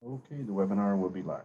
Okay, the webinar will be live.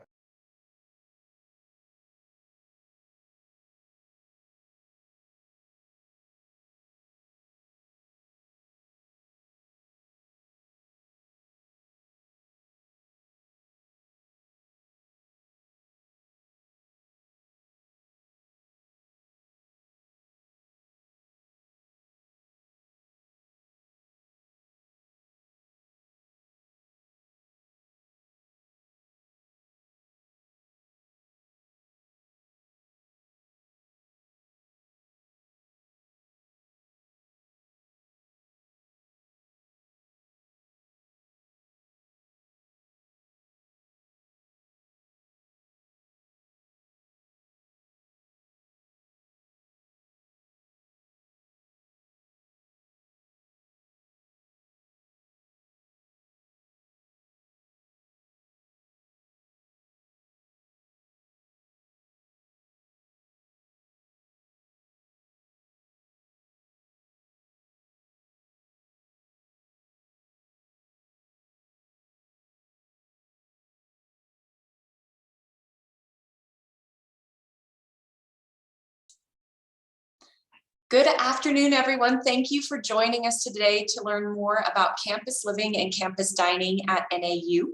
Good afternoon, everyone. Thank you for joining us today to learn more about campus living and campus dining at NAU.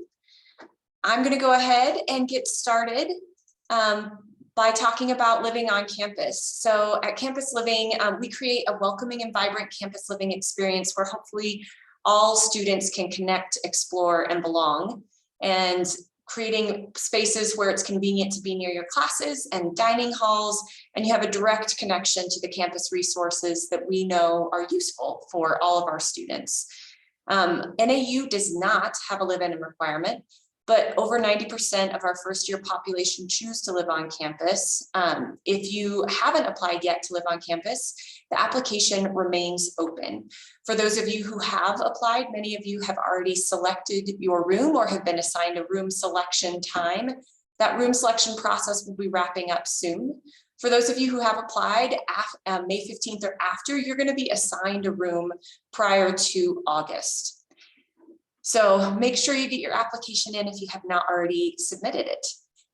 I'm going to go ahead and get started by talking about living on campus. So at Campus Living, we create a welcoming and vibrant campus living experience where hopefully all students can connect, explore, and belong. And creating spaces where it's convenient to be near your classes and dining halls, and you have a direct connection to the campus resources that we know are useful for all of our students. NAU does not have a live-in requirement, but over 90% of our first-year population choose to live on campus. If you haven't applied yet to live on campus, the application remains open. For those of you who have applied, many of you have already selected your room or have been assigned a room selection time. That room selection process will be wrapping up soon. For those of you who have applied May 15th or after, you're going to be assigned a room prior to August. So make sure you get your application in if you have not already submitted it.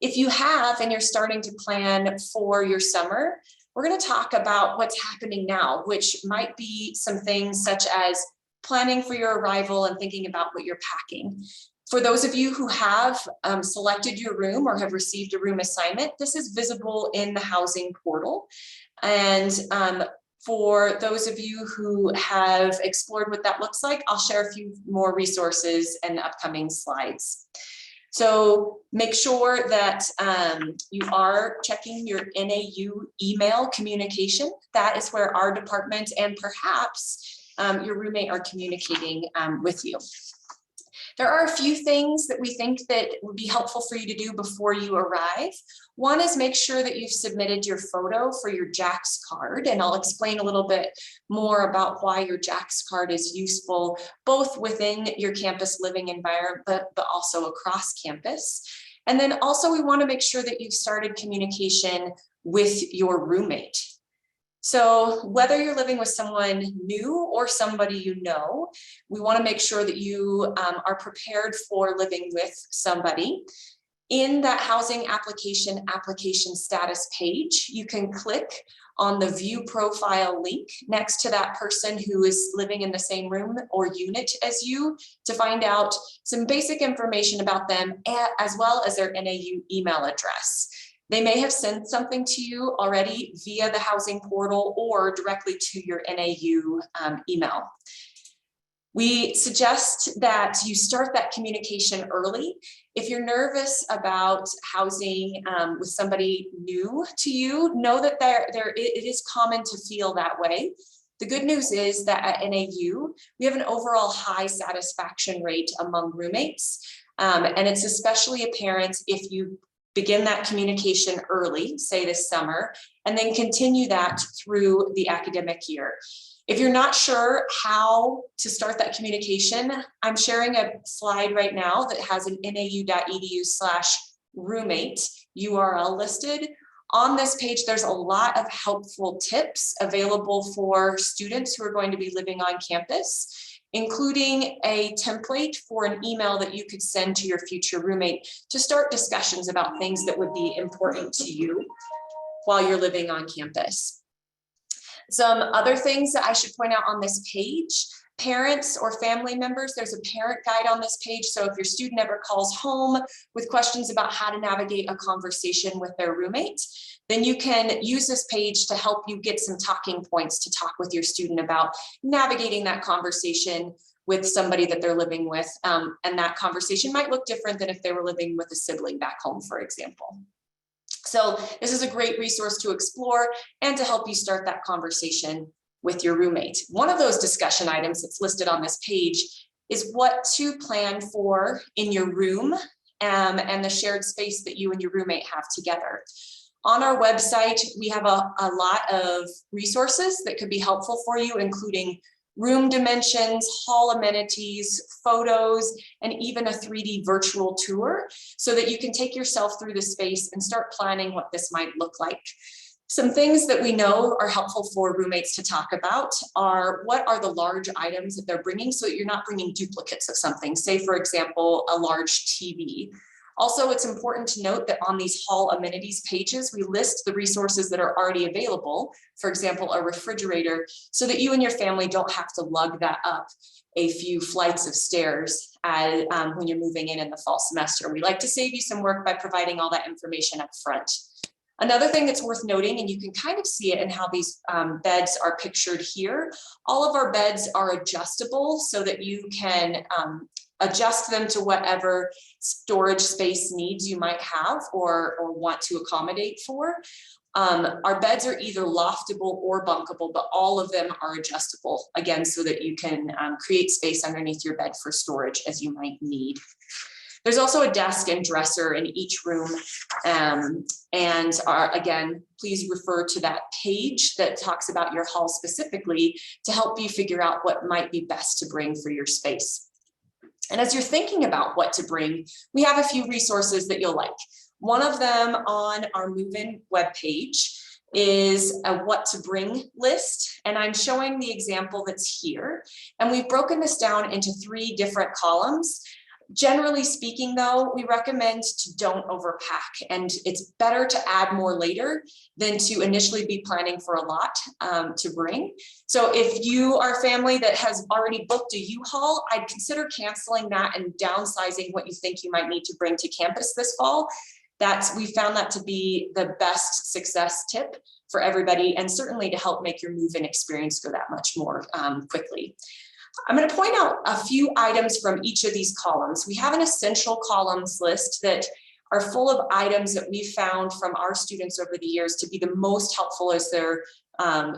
If you have and you're starting to plan for your summer, we're going to talk about what's happening now, which might be some things such as planning for your arrival and thinking about what you're packing. For those of you who have selected your room or have received a room assignment, this is visible in the housing portal. And for those of you who have explored what that looks like, I'll share a few more resources in the upcoming slides. So make sure that you are checking your NAU email communication. That is where our department and perhaps your roommate are communicating with you. There are a few things that we think that would be helpful for you to do before you arrive. One is make sure that you've submitted your photo for your JAX card, and I'll explain a little bit more about why your JAX card is useful, both within your campus living environment, but also across campus. And then also we want to make sure that you've started communication with your roommate. So whether you're living with someone new or somebody you know, we want to make sure that you are prepared for living with somebody. In that housing application status page, you can click on the view profile link next to that person who is living in the same room or unit as you to find out some basic information about them, as well as their NAU email address. They may have sent something to you already via the housing portal or directly to your NAU email. We suggest that you start that communication early. If you're nervous about housing with somebody new to you, know that it is common to feel that way. The good news is that at NAU, we have an overall high satisfaction rate among roommates. And it's especially apparent if you begin that communication early, say this summer, and then continue that through the academic year. If you're not sure how to start that communication, I'm sharing a slide right now that has an nau.edu/roommate URL listed. On this page, there's a lot of helpful tips available for students who are going to be living on campus. including a template for an email that you could send to your future roommate to start discussions about things that would be important to you while you're living on campus. Some other things that I should point out on this page: parents or family members, there's a parent guide on this page. So if your student ever calls home with questions about how to navigate a conversation with their roommate, then you can use this page to help you get some talking points to talk with your student about navigating that conversation with somebody that they're living with. And that conversation might look different than if they were living with a sibling back home, for example. So this is a great resource to explore and to help you start that conversation with your roommate. One of those discussion items that's listed on this page is what to plan for in your room and the shared space that you and your roommate have together. On our website, we have a lot of resources that could be helpful for you, including room dimensions, hall amenities, photos, and even a 3D virtual tour so that you can take yourself through the space and start planning what this might look like. Some things that we know are helpful for roommates to talk about are what are the large items that they're bringing so that you're not bringing duplicates of something, say for example, a large TV. Also, it's important to note that on these hall amenities pages, we list the resources that are already available, for example, a refrigerator, so that you and your family don't have to lug that up a few flights of stairs when you're moving in the fall semester. We like to save you some work by providing all that information up front. Another thing that's worth noting, and you can kind of see it in how these beds are pictured here, all of our beds are adjustable so that you can adjust them to whatever storage space needs you might have or want to accommodate for. Our beds are either loftable or bunkable, but all of them are adjustable, again, so that you can create space underneath your bed for storage as you might need. There's also a desk and dresser in each room. Again, please refer to that page that talks about your hall specifically to help you figure out what might be best to bring for your space. And as you're thinking about what to bring, we have a few resources that you'll like. One of them on our Move-In webpage is a what to bring list. And I'm showing the example that's here. And we've broken this down into 3 different columns. Generally speaking, though, we recommend to don't overpack, and it's better to add more later than to initially be planning for a lot to bring. So if you are a family that has already booked a U-Haul, I'd consider canceling that and downsizing what you think you might need to bring to campus this fall. We found that to be the best success tip for everybody, and certainly to help make your move-in experience go that much more quickly. I'm going to point out a few items from each of these columns. We have an essential columns list that are full of items that we found from our students over the years to be the most helpful as they're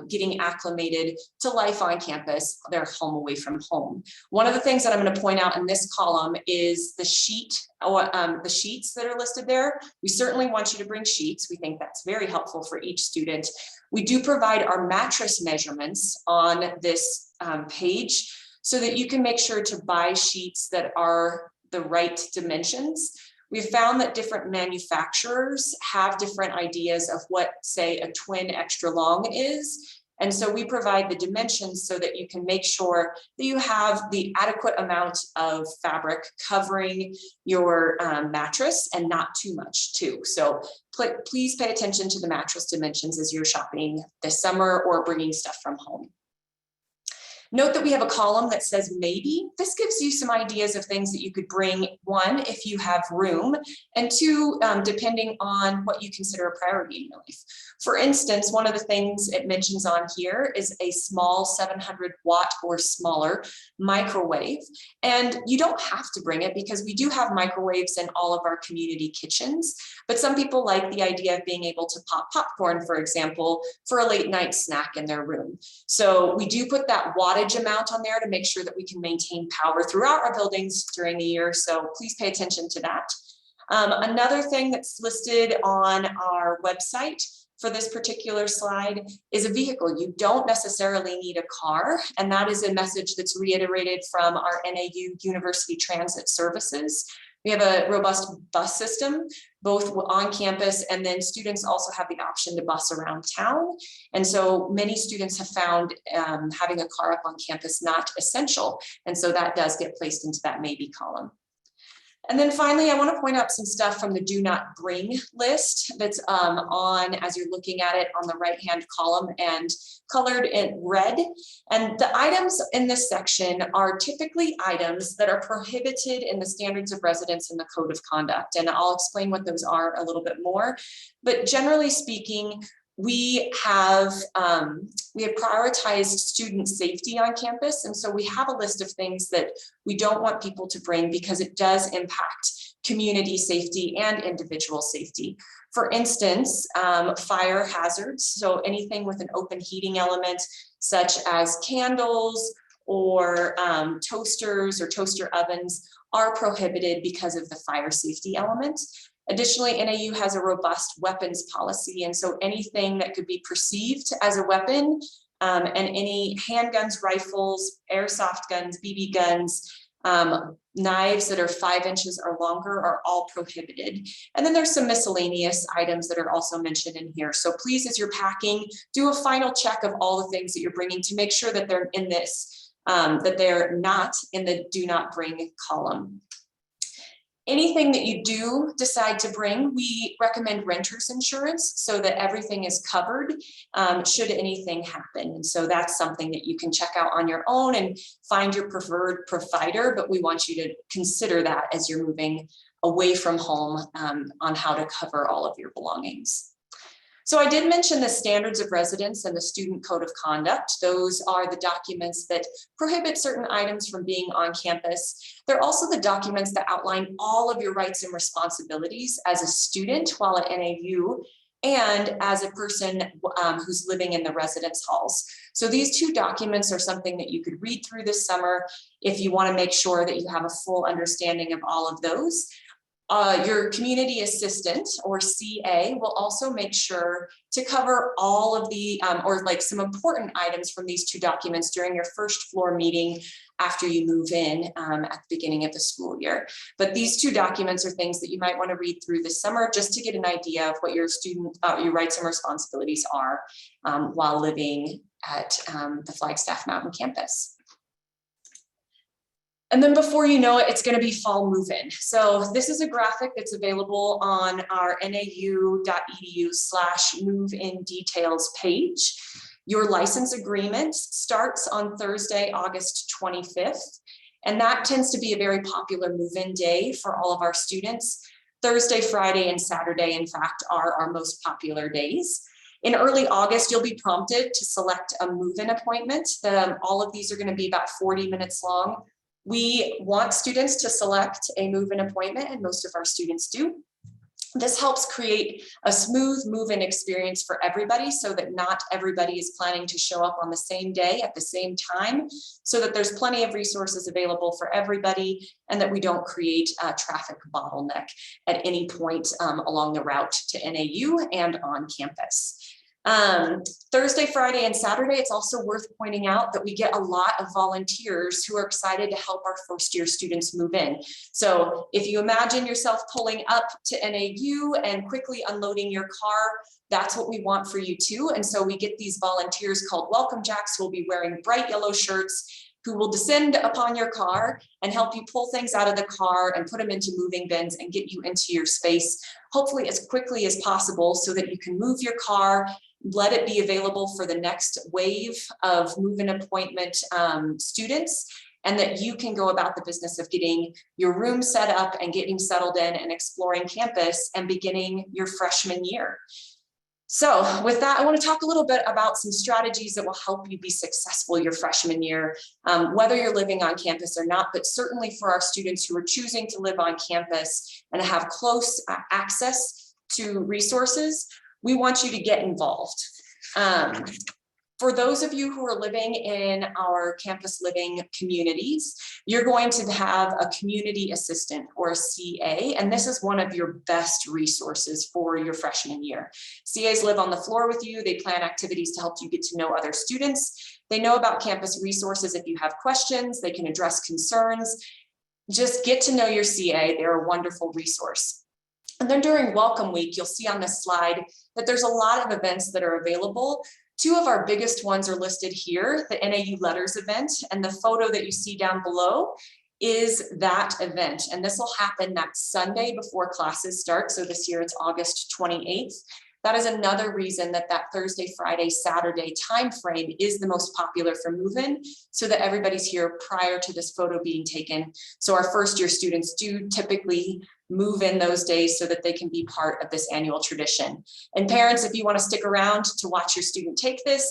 getting acclimated to life on campus, their home away from home. One of the things that I'm going to point out in this column is the sheets that are listed there. We certainly want you to bring sheets. We think that's very helpful for each student. We do provide our mattress measurements on this page, so that you can make sure to buy sheets that are the right dimensions. We've found that different manufacturers have different ideas of what, say, a twin extra long is. And so we provide the dimensions so that you can make sure that you have the adequate amount of fabric covering your mattress and not too much too. So please pay attention to the mattress dimensions as you're shopping this summer or bringing stuff from home. Note that we have a column that says maybe. This gives you some ideas of things that you could bring, 1, if you have room, and 2, depending on what you consider a priority in your life. For instance, one of the things it mentions on here is a small 700-watt or smaller microwave. And you don't have to bring it because we do have microwaves in all of our community kitchens. But some people like the idea of being able to pop popcorn, for example, for a late night snack in their room. So we do put that wattage amount on there to make sure that we can maintain power throughout our buildings during the year. So please pay attention to that. Another thing that's listed on our website for this particular slide is a vehicle. You don't necessarily need a car, and that is a message that's reiterated from our NAU University Transit Services. We have a robust bus system, both on campus, and then students also have the option to bus around town. And so many students have found having a car up on campus not essential. And so that does get placed into that maybe column. And then finally, I want to point out some stuff from the do not bring list that's on, as you're looking at it, on the right-hand column and colored in red. And the items in this section are typically items that are prohibited in the standards of residence and the code of conduct. And I'll explain what those are a little bit more. But generally speaking, we have prioritized student safety on campus. And so we have a list of things that we don't want people to bring because it does impact community safety and individual safety. For instance, fire hazards. So anything with an open heating element, such as candles or toasters or toaster ovens, are prohibited because of the fire safety element. Additionally, NAU has a robust weapons policy, and so anything that could be perceived as a weapon and any handguns, rifles, airsoft guns, BB guns, knives that are 5 inches or longer are all prohibited. And then there's some miscellaneous items that are also mentioned in here. So please, as you're packing, do a final check of all the things that you're bringing to make sure that they're in this, that they're not in the do not bring column. Anything that you do decide to bring, we recommend renter's insurance so that everything is covered should anything happen. And so that's something that you can check out on your own and find your preferred provider, but we want you to consider that as you're moving away from home on how to cover all of your belongings. So I did mention the standards of residence and the student code of conduct. Those are the documents that prohibit certain items from being on campus. They're also the documents that outline all of your rights and responsibilities as a student while at NAU and as a person who's living in the residence halls. So these two documents are something that you could read through this summer if you want to make sure that you have a full understanding of all of those. Your community assistant or CA will also make sure to cover all of the or like some important items from these two documents during your first floor meeting after you move in at the beginning of the school year. But these two documents are things that you might want to read through this summer just to get an idea of what your your rights and responsibilities are while living at the Flagstaff Mountain campus. And then before you know it, it's going to be fall move-in. So this is a graphic that's available on our nau.edu/move-in details page. Your license agreement starts on Thursday, August 25th. And that tends to be a very popular move-in day for all of our students. Thursday, Friday, and Saturday, in fact, are our most popular days. In early August, you'll be prompted to select a move-in appointment. All of these are going to be about 40 minutes long. We want students to select a move-in appointment, and most of our students do. This helps create a smooth move-in experience for everybody so that not everybody is planning to show up on the same day at the same time, so that there's plenty of resources available for everybody and that we don't create a traffic bottleneck at any point along the route to NAU and on campus. Thursday, Friday, and Saturday, it's also worth pointing out that we get a lot of volunteers who are excited to help our first year students move in. So if you imagine yourself pulling up to NAU and quickly unloading your car, that's what we want for you too. And so we get these volunteers called Welcome Jacks who will be wearing bright yellow shirts, who will descend upon your car and help you pull things out of the car and put them into moving bins and get you into your space, hopefully as quickly as possible so that you can move your car, let it be available for the next wave of move-in appointment students, and that you can go about the business of getting your room set up and getting settled in and exploring campus and beginning your freshman year. So with that, I want to talk a little bit about some strategies that will help you be successful your freshman year, whether you're living on campus or not, but certainly for our students who are choosing to live on campus and have close access to resources, we want you to get involved. For those of you who are living in our campus living communities, you're going to have a community assistant or a CA, and this is one of your best resources for your freshman year. CAs live on the floor with you. They plan activities to help you get to know other students. They know about campus resources if you have questions. They can address concerns. Just get to know your CA. They're a wonderful resource. And then during Welcome Week, you'll see on this slide that there's a lot of events that are available. Two of our biggest ones are listed here, the NAU Letters event, and the photo that you see down below is that event. And this will happen that Sunday before classes start. So this year it's August 28th. That is another reason that that Thursday, Friday, Saturday timeframe is the most popular for move-in, so that everybody's here prior to this photo being taken. So our first year students do typically move in those days so that they can be part of this annual tradition. And parents, if you want to stick around to watch your student take this,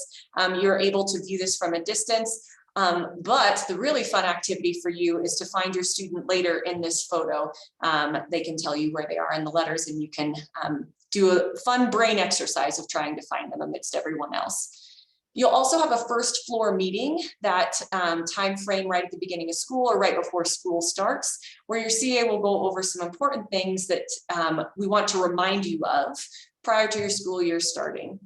you're able to view this from a distance. But the really fun activity for you is to find your student later in this photo. They can tell you where they are in the letters, and you can do a fun brain exercise of trying to find them amidst everyone else. You'll also have a first floor meeting that time frame right at the beginning of school or right before school starts, where your CA will go over some important things that we want to remind you of prior to your school year starting.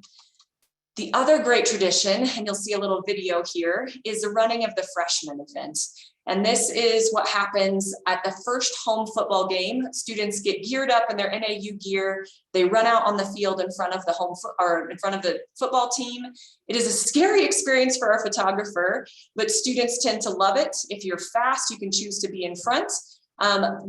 The other great tradition, and you'll see a little video here, is the running of the freshman event. And this is what happens at the first home football game. Students get geared up in their NAU gear. They run out on the field in front of the in front of the football team. It is a scary experience for our photographer, but students tend to love it. If you're fast, you can choose to be in front.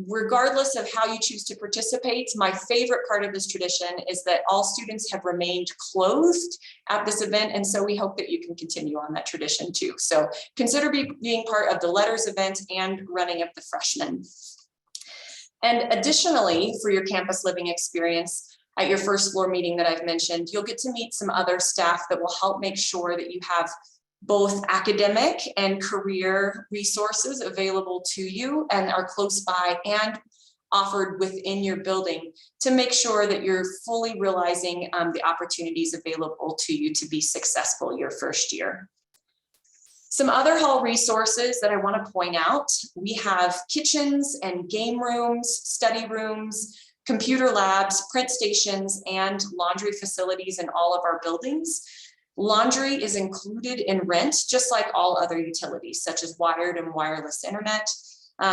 Regardless of how you choose to participate, my favorite part of this tradition is that all students have remained clothed at this event, and so we hope that you can continue on that tradition too. So consider being part of the letters event and running of the freshmen. And additionally, for your campus living experience, at your first floor meeting that I've mentioned, you'll get to meet some other staff that will help make sure that you have both academic and career resources available to you and are close by and offered within your building to make sure that you're fully realizing the opportunities available to you to be successful your first year. Some other hall resources that I want to point out: we have kitchens and game rooms, study rooms, computer labs, print stations, and laundry facilities in all of our buildings. Laundry is included in rent, just like all other utilities, such as wired and wireless internet,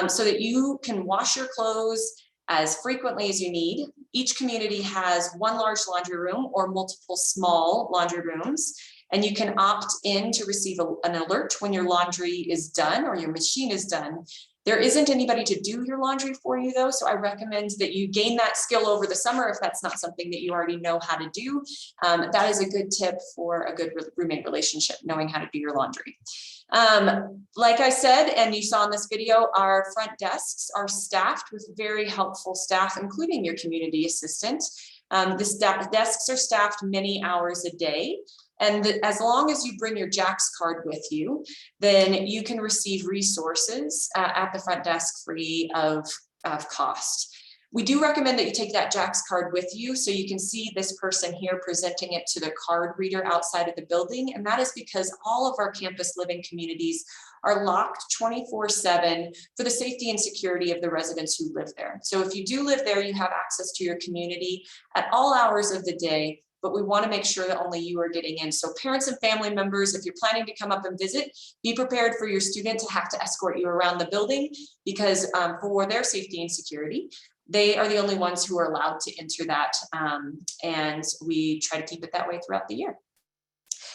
so that you can wash your clothes as frequently as you need. Each community has one large laundry room or multiple small laundry rooms, and you can opt in to receive an alert when your laundry is done or your machine is done. There isn't anybody to do your laundry for you though, so I recommend that you gain that skill over the summer if that's not something that you already know how to do. That is a good tip for a good roommate relationship, knowing how to do your laundry. Like I said, and you saw in this video, our front desks are staffed with very helpful staff, including your community assistant. The desks are staffed many hours a day. And as long as you bring your JAX card with you, then you can receive resources at the front desk free of cost. We do recommend that you take that JAX card with you so you can see this person here presenting it to the card reader outside of the building. And that is because all of our campus living communities are locked 24/7 for the safety and security of the residents who live there. So if you do live there, you have access to your community at all hours of the day, but we want to make sure that only you are getting in. So parents and family members, if you're planning to come up and visit, be prepared for your student to have to escort you around the building, because for their safety and security, they are the only ones who are allowed to enter that. And we try to keep it that way throughout the year.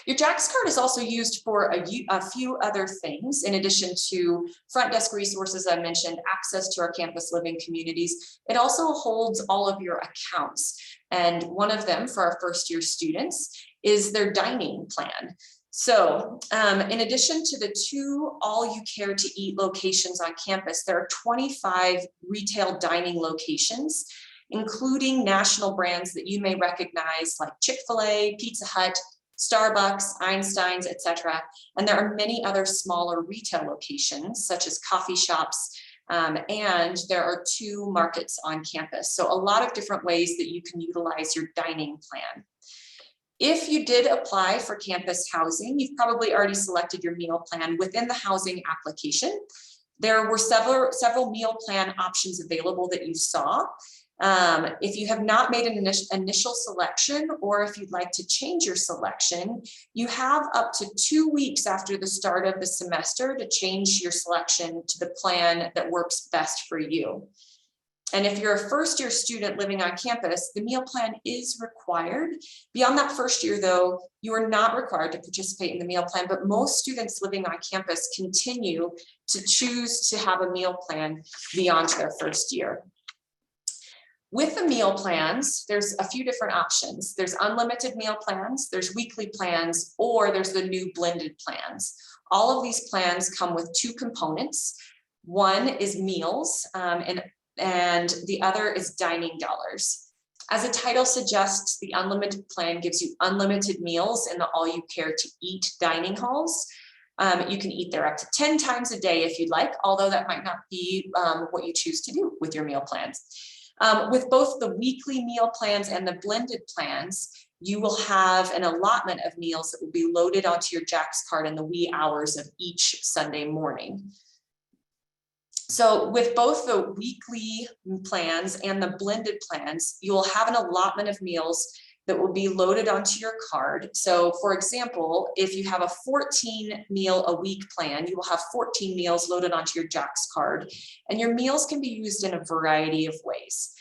Your JAX card is also used for a few other things. In addition to front desk resources I mentioned, access to our campus living communities, it also holds all of your accounts. And one of them for our first year students is their dining plan. So in addition to the 2 all you care to eat locations on campus, there are 25 retail dining locations, including national brands that you may recognize like Chick-fil-A, Pizza Hut, Starbucks, Einstein's, etc. And there are many other smaller retail locations such as coffee shops, and there are 2 markets on campus. So a lot of different ways that you can utilize your dining plan. If you did apply for campus housing, you've probably already selected your meal plan within the housing application. There were several meal plan options available that you saw. If you have not made an initial selection, or if you'd like to change your selection, you have up to 2 weeks after the start of the semester to change your selection to the plan that works best for you. And if you're a first-year student living on campus, the meal plan is required. Beyond that first year, though, you are not required to participate in the meal plan, but most students living on campus continue to choose to have a meal plan beyond their first year. With the meal plans, there's a few different options. There's unlimited meal plans, there's weekly plans, or there's the new blended plans. All of these plans come with 2 components. One is meals, and the other is dining dollars. As the title suggests, the unlimited plan gives you unlimited meals in the all you care to eat dining halls. You can eat there up to 10 times a day if you'd like, although that might not be what you choose to do with your meal plans. With both the weekly meal plans and the blended plans, you will have an allotment of meals that will be loaded onto your Jack's card in the wee hours of each Sunday morning. So with both the weekly plans and the blended plans, you will have an allotment of meals that will be loaded onto your card. So for example, if you have a 14 meal a week plan, you will have 14 meals loaded onto your Jack's card, and your meals can be used in a variety of ways.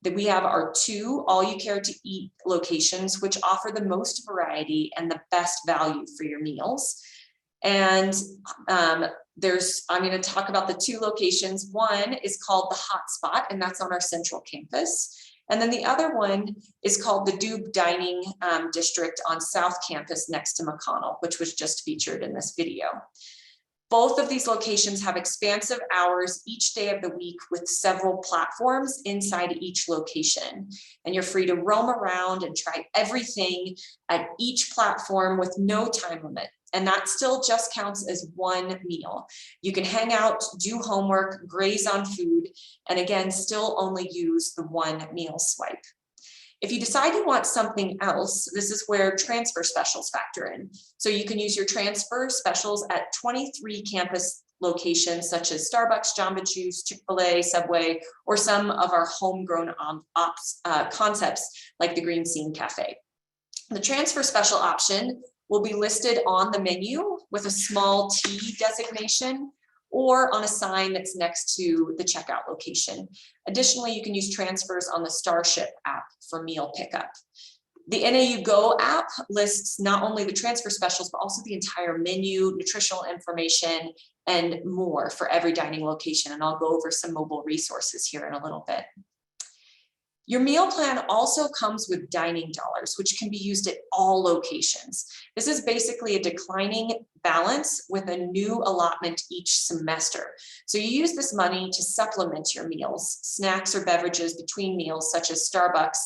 That we have our 2 all you care to eat locations, which offer the most variety and the best value for your meals. And I'm going to talk about the 2 locations. One is called the Hotspot, and that's on our central campus. And then the other one is called the Dube Dining District on South Campus next to McConnell, which was just featured in this video. Both of these locations have expansive hours each day of the week with several platforms inside each location. And you're free to roam around and try everything at each platform with no time limit. And that still just counts as 1 meal. You can hang out, do homework, graze on food, and again, still only use the 1 meal swipe. If you decide you want something else, this is where transfer specials factor in. So you can use your transfer specials at 23 campus locations such as Starbucks, Jamba Juice, Chick-fil-A, Subway, or some of our homegrown concepts like the Green Scene Cafe. The transfer special option will be listed on the menu with a small T designation or on a sign that's next to the checkout location. Additionally, you can use transfers on the Starship app for meal pickup. The NAU Go app lists not only the transfer specials, but also the entire menu, nutritional information, and more for every dining location. And I'll go over some mobile resources here in a little bit. Your meal plan also comes with dining dollars, which can be used at all locations. This is basically a declining balance with a new allotment each semester. So you use this money to supplement your meals, snacks or beverages between meals, such as Starbucks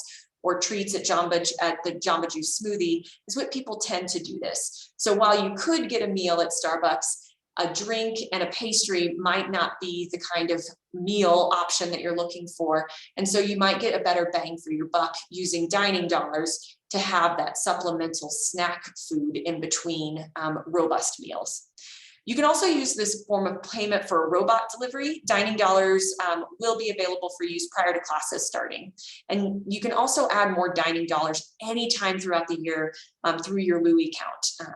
or treats at the Jamba Juice smoothie is what people tend to do this. So while you could get a meal at Starbucks, a drink and a pastry might not be the kind of meal option that you're looking for. And so you might get a better bang for your buck using dining dollars to have that supplemental snack food in between robust meals. You can also use this form of payment for a robot delivery. Dining dollars will be available for use prior to classes starting. And you can also add more dining dollars anytime throughout the year through your Louis account.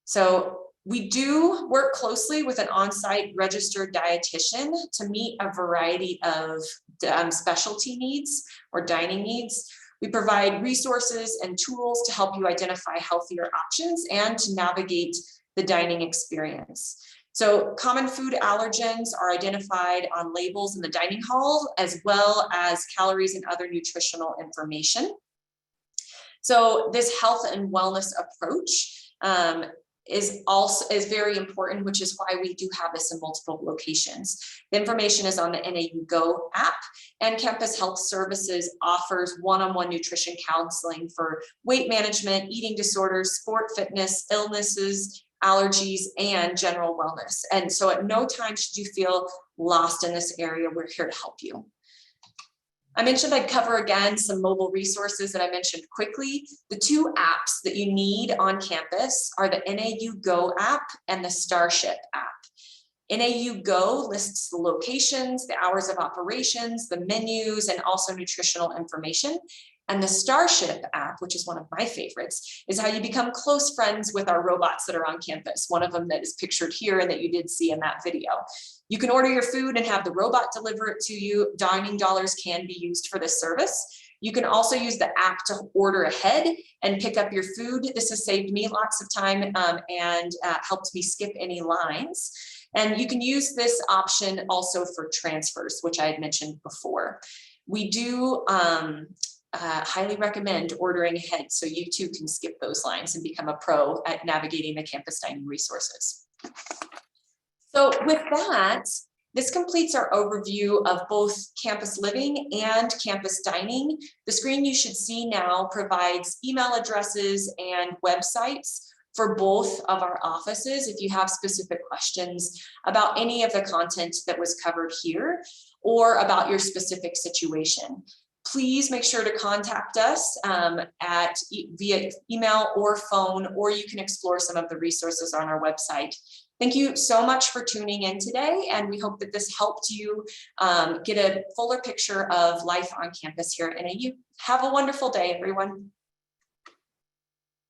So we do work closely with an on-site registered dietitian to meet a variety of specialty needs or dining needs. We provide resources and tools to help you identify healthier options and to navigate the dining experience. So common food allergens are identified on labels in the dining hall, as well as calories and other nutritional information. So this health and wellness approach is very important, which is why we do have this in multiple locations. The information is on the NAU Go app, and Campus Health Services offers one-on-one nutrition counseling for weight management, eating disorders, sport fitness, illnesses, allergies, and general wellness. And so at no time should you feel lost in this area. We're here to help you. I mentioned I'd cover again some mobile resources that I mentioned quickly. The 2 apps that you need on campus are the NAU Go app and the Starship app. NAU Go lists the locations, the hours of operations, the menus, and also nutritional information. And the Starship app, which is one of my favorites, is how you become close friends with our robots that are on campus. One of them that is pictured here and that you did see in that video. You can order your food and have the robot deliver it to you. Dining dollars can be used for this service. You can also use the app to order ahead and pick up your food. This has saved me lots of time and helped me skip any lines. And you can use this option also for transfers, which I had mentioned before. We do highly recommend ordering ahead so you too can skip those lines and become a pro at navigating the campus dining resources. So with that, this completes our overview of both campus living and campus dining. The screen you should see now provides email addresses and websites for both of our offices if you have specific questions about any of the content that was covered here or about your specific situation. Please make sure to contact us via email or phone, or you can explore some of the resources on our website. Thank you so much for tuning in today, and we hope that this helped you get a fuller picture of life on campus here at NAU. Have a wonderful day, everyone.